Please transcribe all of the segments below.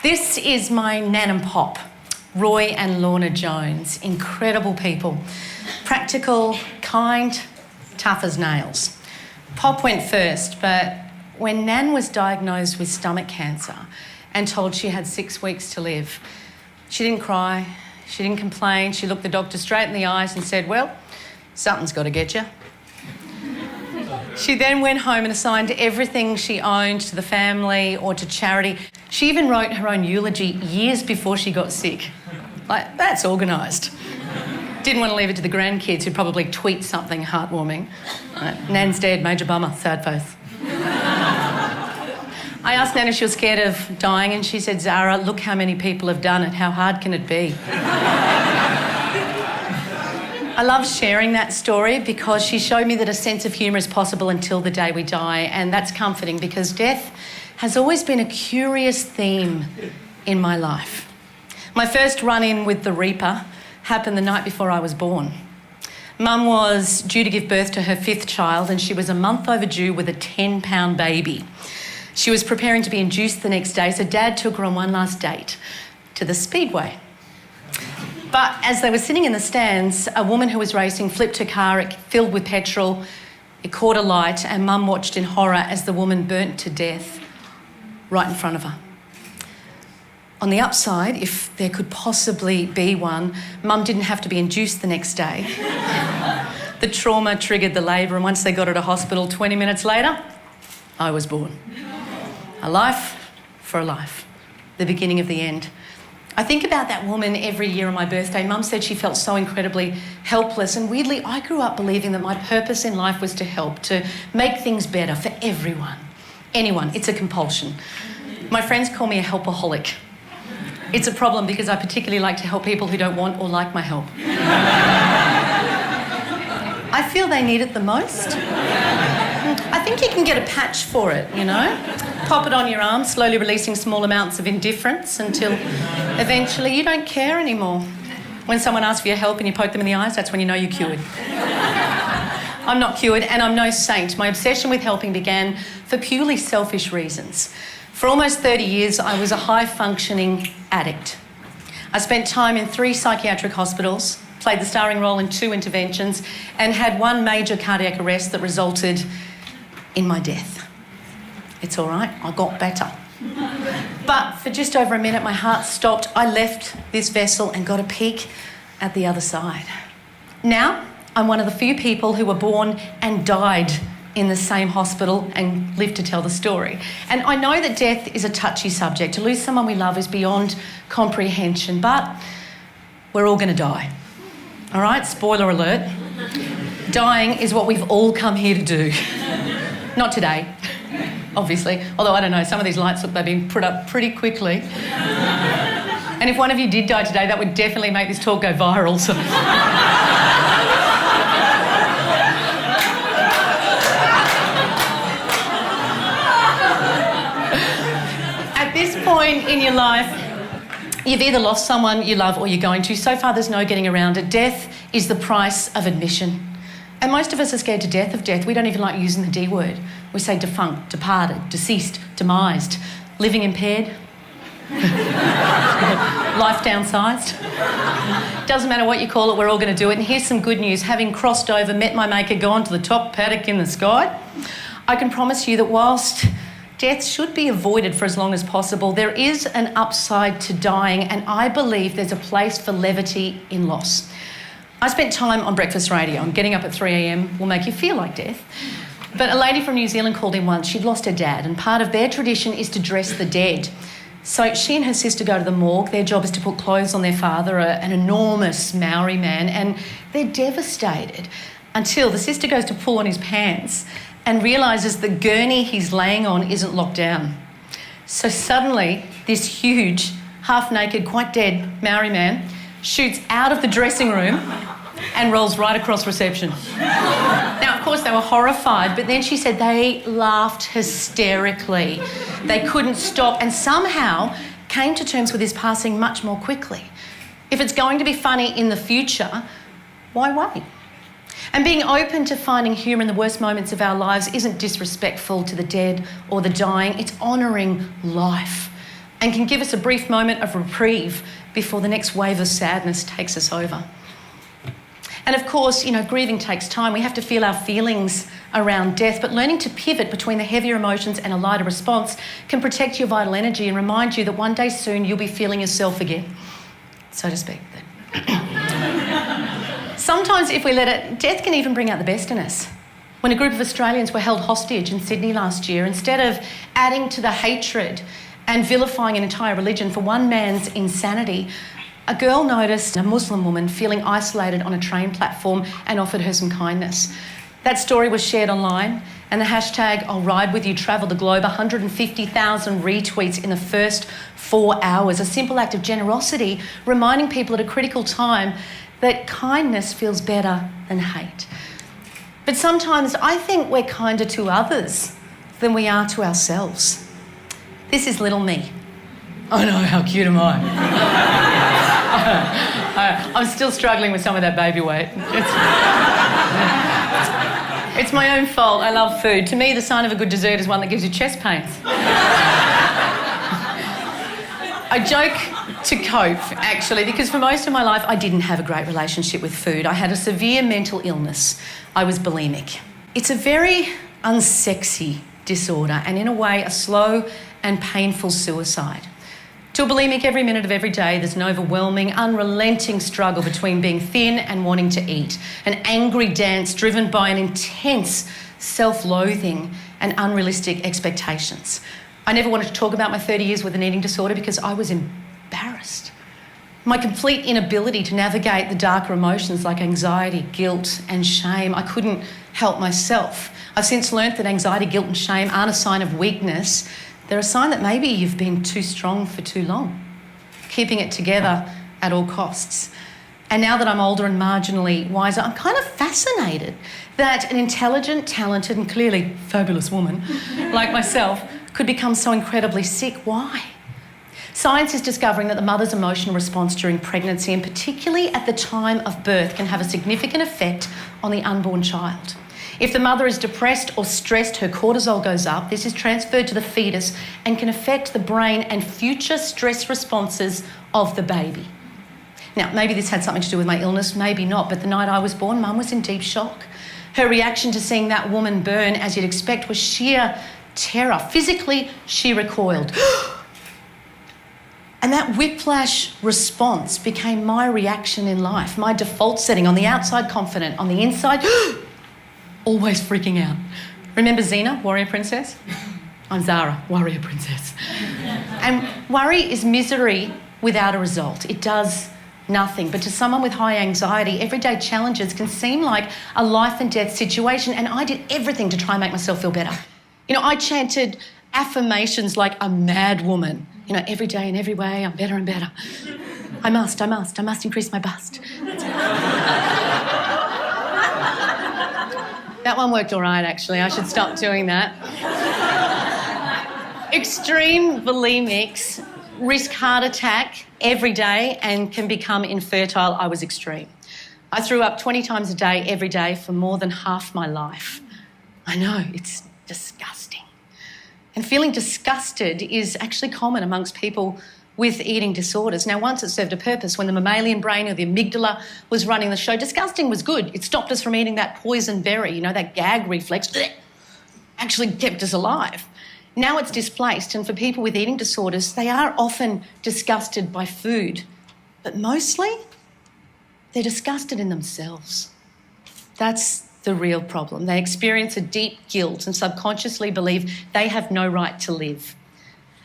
This is my nan and pop, Roy and Lorna Jones. Incredible people. Practical, kind, tough as nails. Pop went first, but when Nan was diagnosed with stomach cancer and told she had 6 weeks to live, she didn't cry, she didn't complain. She looked the doctor straight in the eyes and said, well, something's got to get you. She then went home and assigned everything she owned to the family or to charity. She even wrote her own eulogy years before she got sick. Like, that's organised. Didn't want to leave it to the grandkids who'd probably tweet something heartwarming. Nan's dead, major bummer, sad face. I asked Nan if she was scared of dying and she said, Zara, look how many people have done it. How hard can it be? I love sharing that story because she showed me that a sense of humour is possible until the day we die, and that's comforting because death has always been a curious theme in my life. My first run-in with the Reaper happened the night before I was born. Mum was due to give birth to her 5th child and she was a month overdue with a 10-pound baby. She was preparing to be induced the next day, so Dad took her on one last date to the Speedway. But as they were sitting in the stands, a woman who was racing flipped her car, it filled with petrol, it caught a light, and Mum watched in horror as the woman burnt to death right in front of her. On the upside, if there could possibly be one, Mum didn't have to be induced the next day. The trauma triggered the labour, and once they got her to hospital, 20 minutes later, I was born. A life for a life, the beginning of the end. I think about that woman every year on my birthday. Mum said she felt so incredibly helpless, and weirdly, I grew up believing that my purpose in life was to help, to make things better for everyone. Anyone, it's a compulsion. My friends call me a helpaholic. It's a problem because I particularly like to help people who don't want or like my help. I feel they need it the most. I think you can get a patch for it, you know? Pop it on your arm, slowly releasing small amounts of indifference until eventually you don't care anymore. When someone asks for your help and you poke them in the eyes, that's when you know you're cured. I'm not cured and I'm no saint. My obsession with helping began for purely selfish reasons. For almost 30 years, I was a high-functioning addict. I spent time in 3 psychiatric hospitals, played the starring role in 2 interventions, and had 1 major cardiac arrest that resulted in my death. It's all right, I got better. But for just over a minute, my heart stopped. I left this vessel and got a peek at the other side. Now, I'm one of the few people who were born and died in the same hospital and lived to tell the story. And I know that death is a touchy subject. To lose someone we love is beyond comprehension, but we're all going to die. All right, spoiler alert. Dying is what we've all come here to do. Not today, obviously. Although, I don't know, some of these lights look they've been put up pretty quickly. And if one of you did die today, that would definitely make this talk go viral. So. At this point in your life, you've either lost someone you love or you're going to. So far, there's no getting around it. Death is the price of admission. And most of us are scared to death of death. We don't even like using the D word. We say defunct, departed, deceased, demised, living impaired, life downsized. Doesn't matter what you call it, we're all going to do it. And here's some good news. Having crossed over, met my maker, gone to the top paddock in the sky, I can promise you that whilst death should be avoided for as long as possible, there is an upside to dying, and I believe there's a place for levity in loss. I spent time on breakfast radio, and getting up at 3 a.m. will make you feel like death. But a lady from New Zealand called in once. She'd lost her dad, and part of their tradition is to dress the dead. So she and her sister go to the morgue. Their job is to put clothes on their father, an enormous Maori man, and they're devastated until the sister goes to pull on his pants and realises the gurney he's laying on isn't locked down. So suddenly, this huge, half-naked, quite dead Maori man shoots out of the dressing room and rolls right across reception. Now, of course, they were horrified, but then she said they laughed hysterically. They couldn't stop and somehow came to terms with his passing much more quickly. If it's going to be funny in the future, why wait? And being open to finding humour in the worst moments of our lives isn't disrespectful to the dead or the dying. It's honouring life. and can give us a brief moment of reprieve before the next wave of sadness takes us over. And of course, grieving takes time. We have to feel our feelings around death, but learning to pivot between the heavier emotions and a lighter response can protect your vital energy and remind you that one day soon you'll be feeling yourself again, so to speak. Sometimes if we let it, death can even bring out the best in us. When a group of Australians were held hostage in Sydney last year, instead of adding to the hatred and vilifying an entire religion for one man's insanity, a girl noticed a Muslim woman feeling isolated on a train platform and offered her some kindness. That story was shared online, and the hashtag I'll Ride With You travelled the globe, 150,000 retweets in the first 4 hours. A simple act of generosity, reminding people at a critical time that kindness feels better than hate. But sometimes I think we're kinder to others than we are to ourselves. This is little me. Oh no, how cute am I? I'm still struggling with some of that baby weight. It's my own fault. I love food. To me, the sign of a good dessert is one that gives you chest pains. I joke to cope, actually, because for most of my life, I didn't have a great relationship with food. I had a severe mental illness. I was bulimic. It's a very unsexy disorder and, in a way, a slow and painful suicide. To a bulimic, every minute of every day, there's an overwhelming, unrelenting struggle between being thin and wanting to eat, an angry dance driven by an intense self-loathing and unrealistic expectations. I never wanted to talk about my 30 years with an eating disorder because I was embarrassed. My complete inability to navigate the darker emotions like anxiety, guilt and shame. I couldn't help myself. I've since learnt that anxiety, guilt and shame aren't a sign of weakness. They're a sign that maybe you've been too strong for too long, keeping it together at all costs. And now that I'm older and marginally wiser, I'm kind of fascinated that an intelligent, talented and clearly fabulous woman like myself could become so incredibly sick. Why? Science is discovering that the mother's emotional response during pregnancy, and particularly at the time of birth, can have a significant effect on the unborn child. If the mother is depressed or stressed, her cortisol goes up. This is transferred to the fetus and can affect the brain and future stress responses of the baby. Now, maybe this had something to do with my illness, maybe not, but the night I was born, Mum was in deep shock. Her reaction to seeing that woman burn, as you'd expect, was sheer terror. Physically, she recoiled. And that whiplash response became my reaction in life, my default setting. On the outside, confident. On the inside, always freaking out. Remember Xena, warrior princess? I'm Zara, warrior princess. And worry is misery without a result. It does nothing. But to someone with high anxiety, everyday challenges can seem like a life and death situation, and I did everything to try and make myself feel better. I chanted affirmations like a mad woman. Every day in every way, I'm better and better. I must increase my bust. That one worked all right, actually. I should stop doing that. Extreme bulimics risk heart attack every day and can become infertile. I was extreme. I threw up 20 times a day, every day, for more than half my life. I know, it's disgusting. And feeling disgusted is actually common amongst people with eating disorders. Now, once it served a purpose. When the mammalian brain or the amygdala was running the show, disgusting was good. It stopped us from eating that poison berry, that gag reflex, actually kept us alive. Now it's displaced, and for people with eating disorders, they are often disgusted by food, but mostly they're disgusted in themselves. That's the real problem. They experience a deep guilt and subconsciously believe they have no right to live.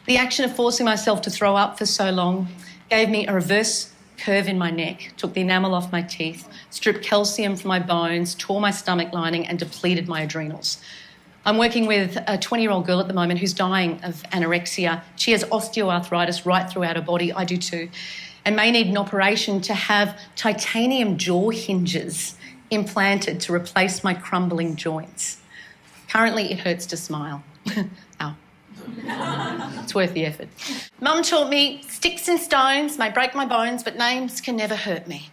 The action of forcing myself to throw up for so long gave me a reverse curve in my neck, took the enamel off my teeth, stripped calcium from my bones, tore my stomach lining and depleted my adrenals. I'm working with a 20-year-old girl at the moment who's dying of anorexia. She has osteoarthritis right throughout her body. I do too. And may need an operation to have titanium jaw hinges implanted to replace my crumbling joints. Currently, it hurts to smile. Ow. It's worth the effort. Mum taught me sticks and stones may break my bones, but names can never hurt me.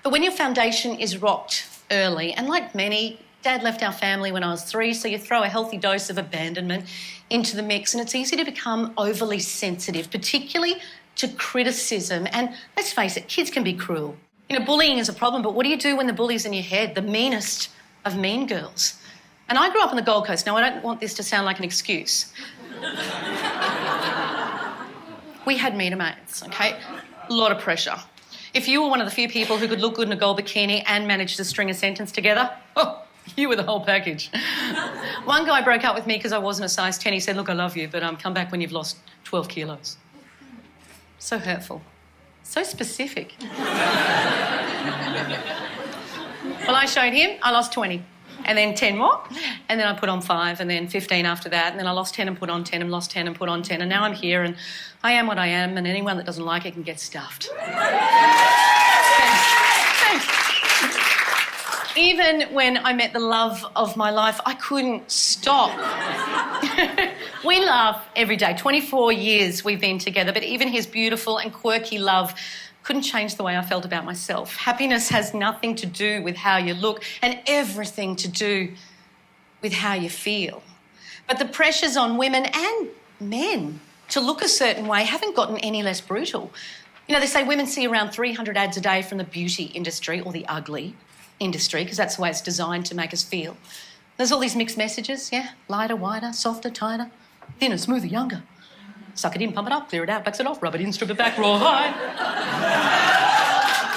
But when your foundation is rocked early, and like many Dad left our family when I was 3, so you throw a healthy dose of abandonment into the mix, and it's easy to become overly sensitive, particularly to criticism. And let's face it, kids can be cruel. You know, bullying is a problem, but what do you do when the bully's in your head, the meanest of mean girls? And I grew up on the Gold Coast. Now, I don't want this to sound like an excuse. We had meter maids, okay? A lot of pressure. If you were one of the few people who could look good in a gold bikini and manage to string a sentence together, oh, you were the whole package. One guy broke up with me because I wasn't a size 10. He said, look, I love you, but come back when you've lost 12 kilos. So hurtful. So specific. Well, I showed him, I lost 20. And then 10 more, and then I put on 5, and then 15 after that, and then I lost 10 and put on 10, and lost 10 and put on 10, and now I'm here, and I am what I am, and anyone that doesn't like it can get stuffed. Thanks. Even when I met the love of my life, I couldn't stop. We laugh every day. 24 years we've been together, but even his beautiful and quirky love couldn't change the way I felt about myself. Happiness has nothing to do with how you look and everything to do with how you feel. But the pressures on women and men to look a certain way haven't gotten any less brutal. You know, they say women see around 300 ads a day from the beauty industry or the ugly industry, because that's the way it's designed to make us feel. There's all these mixed messages, yeah? Lighter, wider, softer, tighter, thinner, smoother, younger. Suck it in, pump it up, clear it out, flex it off, rub it in, strip it back, raw hide.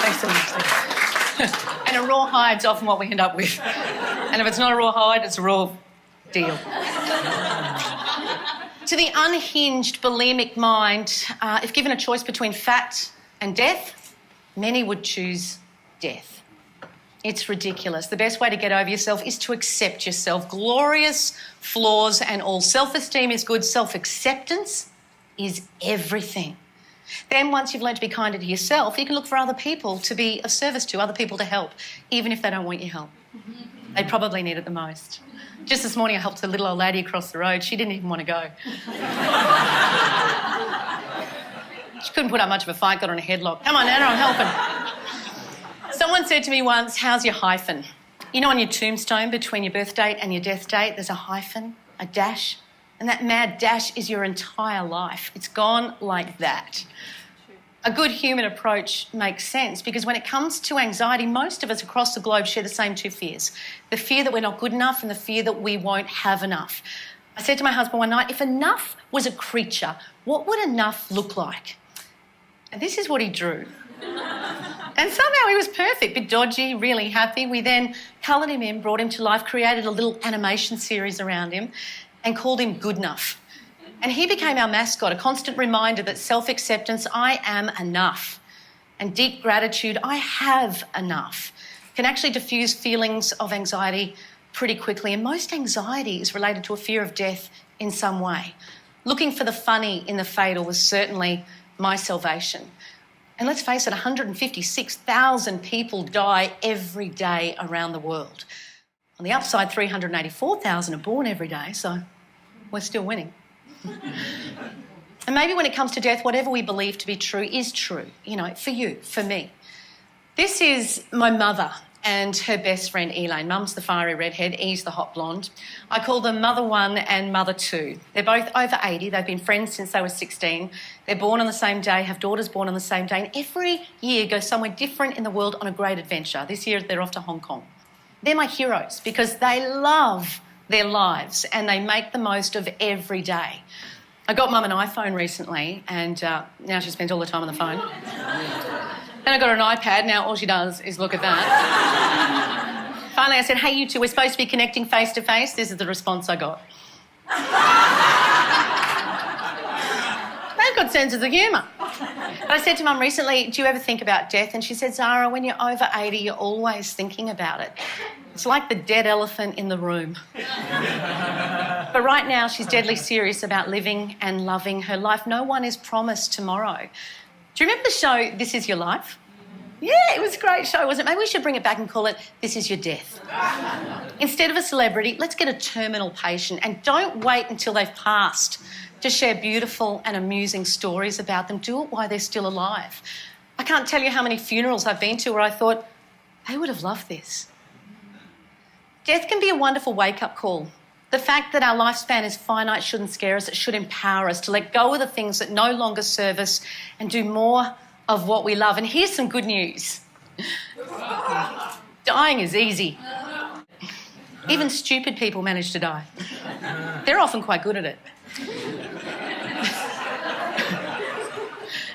Thanks so much. And a raw hide's often what we end up with. And if it's not a raw hide, it's a raw deal. To the unhinged bulimic mind, if given a choice between fat and death, many would choose death. It's ridiculous. The best way to get over yourself is to accept yourself. Glorious flaws and all. Self-esteem is good. Self-acceptance is everything. Then once you've learned to be kinder to yourself, you can look for other people to be of service to, other people to help, even if they don't want your help. They probably need it the most. Just this morning I helped a little old lady across the road. She didn't even want to go. She couldn't put up much of a fight, got on a headlock. Come on, Anna, I'm helping. Someone said to me once, how's your hyphen? You know, on your tombstone between your birth date and your death date, there's a hyphen, a dash, and that mad dash is your entire life. It's gone like that. A good human approach makes sense because when it comes to anxiety, most of us across the globe share the same two fears. The fear that we're not good enough and the fear that we won't have enough. I said to my husband one night, if enough was a creature, what would enough look like? And this is what he drew. And somehow he was perfect, bit dodgy, really happy. We then coloured him in, brought him to life, created a little animation series around him and called him Good Enough. And he became our mascot, a constant reminder that self-acceptance, I am enough, and deep gratitude, I have enough, can actually diffuse feelings of anxiety pretty quickly. And most anxiety is related to a fear of death in some way. Looking for the funny in the fatal was certainly my salvation. And let's face it, 156,000 people die every day around the world. On the upside, 384,000 are born every day, so we're still winning. And maybe when it comes to death, whatever we believe to be true is true, you know, for you, for me. This is my mother and her best friend, Elaine. Mum's the fiery redhead, E's the hot blonde. I call them Mother 1 and Mother 2. They're both over 80. They've been friends since they were 16. They're born on the same day, have daughters born on the same day, and every year go somewhere different in the world on a great adventure. This year they're off to Hong Kong. They're my heroes because they love their lives and they make the most of every day. I got Mum an iPhone recently and now she spends all the time on the phone. Then I got her an iPad, now all she does is look at that. Finally I said, hey you two, we're supposed to be connecting face to face. This is the response I got. They've got senses of humour. But I said to Mum recently, do you ever think about death? And she said, Zara, when you're over 80, you're always thinking about it. It's like the dead elephant in the room. But right now, she's deadly serious about living and loving her life. No one is promised tomorrow. Do you remember the show, This Is Your Life? Yeah, it was a great show, wasn't it? Maybe we should bring it back and call it This Is Your Death. Instead of a celebrity, let's get a terminal patient and don't wait until they've passed to share beautiful and amusing stories about them. Do it while they're still alive. I can't tell you how many funerals I've been to where I thought, they would have loved this. Death can be a wonderful wake-up call. The fact that our lifespan is finite shouldn't scare us. It should empower us to let go of the things that no longer serve us and do more of what we love. And here's some good news. Dying is easy. Even stupid people manage to die. They're often quite good at it.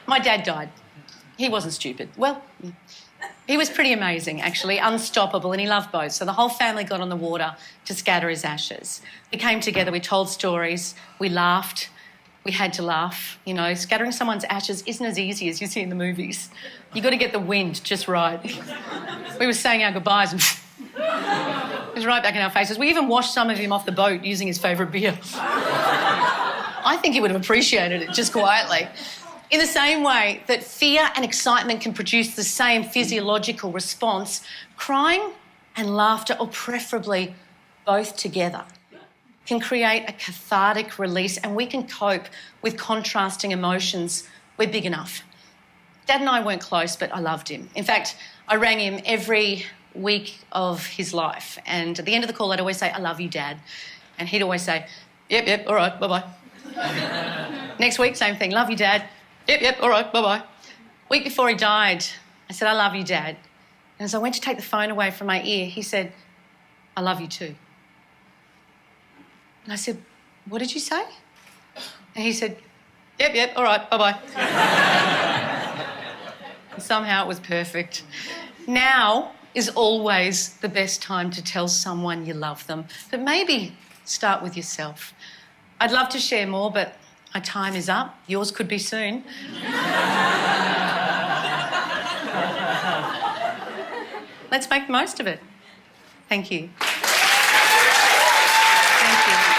My dad died. He wasn't stupid. Well, he was pretty amazing, actually, unstoppable, and he loved boats. So the whole family got on the water to scatter his ashes. We came together, we told stories, we laughed. We had to laugh. You know, scattering someone's ashes isn't as easy as you see in the movies. You've got to get the wind just right. We were saying our goodbyes and it was right back in our faces. We even washed some of him off the boat using his favourite beer. I think he would have appreciated it, just quietly. In the same way that fear and excitement can produce the same physiological response, crying and laughter, or preferably both together, can create a cathartic release, and we can cope with contrasting emotions. We're big enough. Dad and I weren't close, but I loved him. In fact, I rang him every week of his life, and at the end of the call I'd always say, "I love you, Dad," and he'd always say, yep, all right, bye-bye. Next week, same thing, "Love you, Dad." Yep, all right, bye-bye. Week before he died, I said, "I love you, Dad." And as I went to take the phone away from my ear, he said, "I love you too." And I said, "What did you say?" And he said, yep, all right, bye-bye. And somehow it was perfect. Now is always the best time to tell someone you love them, but maybe start with yourself. I'd love to share more, but my time is up. Yours could be soon. Let's make the most of it. Thank you. Thank you.